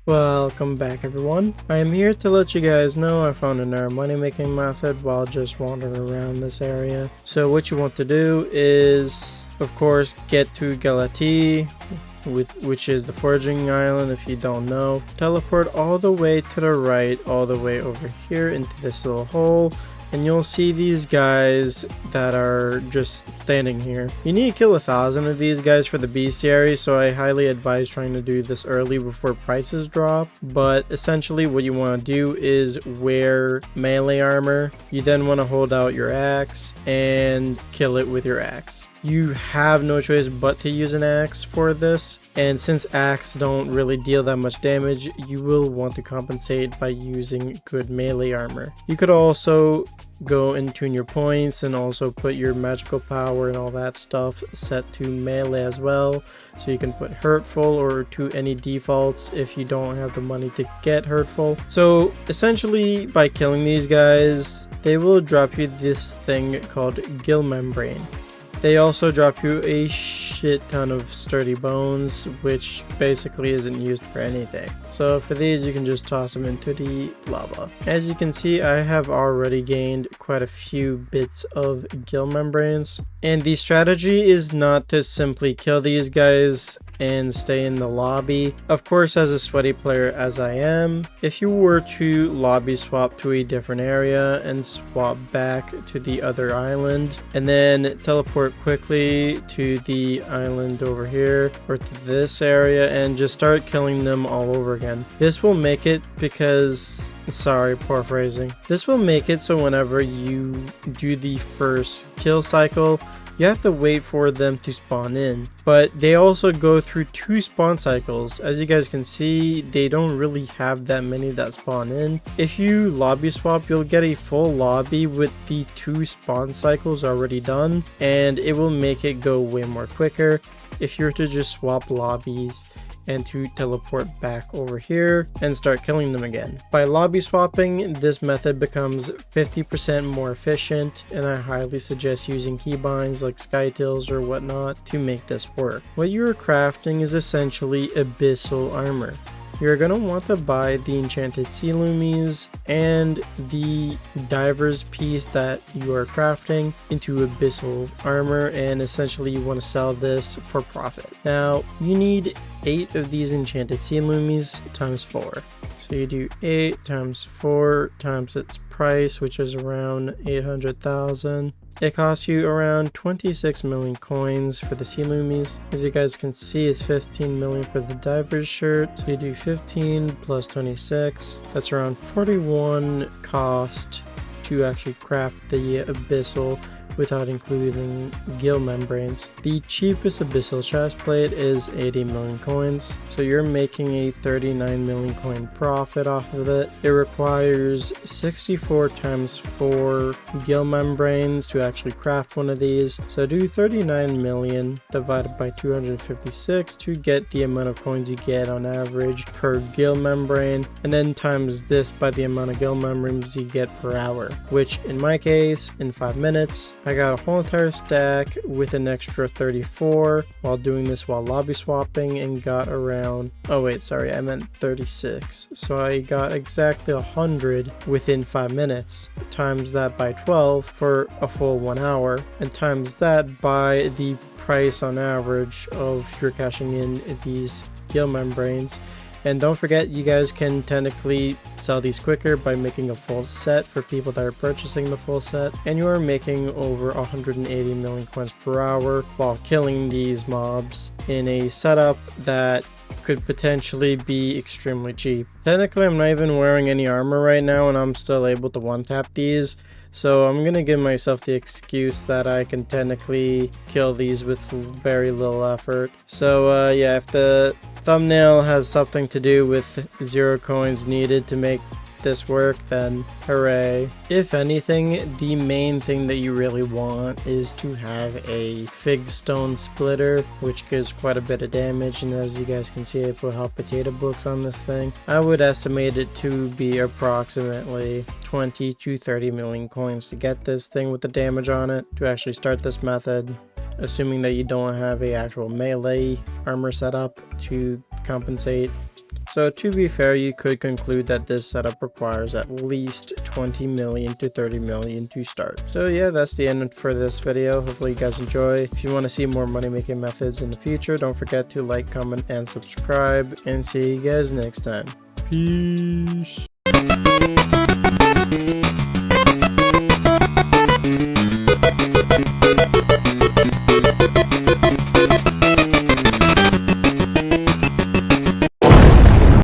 Welcome back everyone. I am here to let you guys know I found another money making method while just wandering around this area. So what you want to do is, of course, get to Gauntlet, which is the Foraging island if you don't know. Teleport all the way to the right, all the way over here into this little hole. And you'll see these guys that are just standing here. You need to kill 1,000 of these guys for the bestiary, so I highly advise trying to do this early before prices drop. But essentially what you want to do is wear melee armor. You then want to hold out your axe and kill it with your axe. You have no choice but to use an axe for this, and since axes don't really deal that much damage, you will want to compensate by using good melee armor. You could also go and tune your points and also put your magical power and all that stuff set to melee as well, so you can put hurtful or to any defaults if you don't have the money to get hurtful. So essentially by killing these guys, they will drop you this thing called gill membrane. They also drop you a shit ton of sturdy bones, which basically isn't used for anything. So for these, you can just toss them into the lava. As you can see, I have already gained quite a few bits of gill membranes. And the strategy is not to simply kill these guys and stay in the lobby. Of course, as a sweaty player as I am, if you were to lobby swap to a different area and swap back to the other island and then teleport quickly to the island over here or to this area and just start killing them all over again. This will make it because, sorry, poor phrasing. This will make it so whenever you do the first kill cycle, you have to wait for them to spawn in, but they also go through 2 spawn cycles. As you guys can see, they don't really have that many that spawn in. If you lobby swap, you'll get a full lobby with the 2 spawn cycles already done, and it will make it go way more quicker if you're to just swap lobbies and to teleport back over here and start killing them again. By lobby swapping, this method becomes 50% more efficient, and I highly suggest using keybinds like skytills or whatnot to make this work. What you're crafting is essentially abyssal armor. You're going to want to buy the enchanted sea loomies and the diver's piece that you are crafting into abyssal armor, and essentially you want to sell this for profit. Now you need 8 of these enchanted sea loomies times 4. So you do 8 times 4 times its price, which is around 800,000. It costs you around 26 million coins for the sea loomies. As you guys can see, it's 15 million for the diver's shirt. So you do 15 plus 26. That's around 41 cost to actually craft the abyssal without including gill membranes. The cheapest abyssal chestplate is 80 million coins, so you're making a 39 million coin profit off of it. It requires 64 times 4 gill membranes to actually craft one of these, so do 39 million divided by 256 to get the amount of coins you get on average per gill membrane, and then times this by the amount of gill membranes you get per hour, which in my case, in 5 minutes, I got a whole entire stack with an extra 34 while doing this while lobby swapping, and got around, oh wait, sorry, I meant 36. So I got exactly 100 within 5 minutes. Times that by 12 for a full 1 hour, and times that by the price on average of you're cashing in these gill membranes. And don't forget, you guys can technically sell these quicker by making a full set for people that are purchasing the full set. And you are making over 180 million coins per hour while killing these mobs in a setup that could potentially be extremely cheap. Technically, I'm not even wearing any armor right now, and I'm still able to one-tap these. So I'm gonna give myself the excuse that I can technically kill these with very little effort. So yeah, if the thumbnail has something to do with 0 coins needed to make this work, then hooray. If anything, the main thing that you really want is to have a fig stone splitter, which gives quite a bit of damage, and as you guys can see, I put hot potato books on this thing. I would estimate it to be approximately 20 to 30 million coins to get this thing with the damage on it to actually start this method, assuming that you don't have a actual melee armor setup to compensate So to be fair, you could conclude that this setup requires at least 20 million to 30 million to start. So yeah, that's the end for this video. Hopefully you guys enjoy. If you want to see more money making methods in the future, don't forget to like, comment, and subscribe, and see you guys next time. Peace.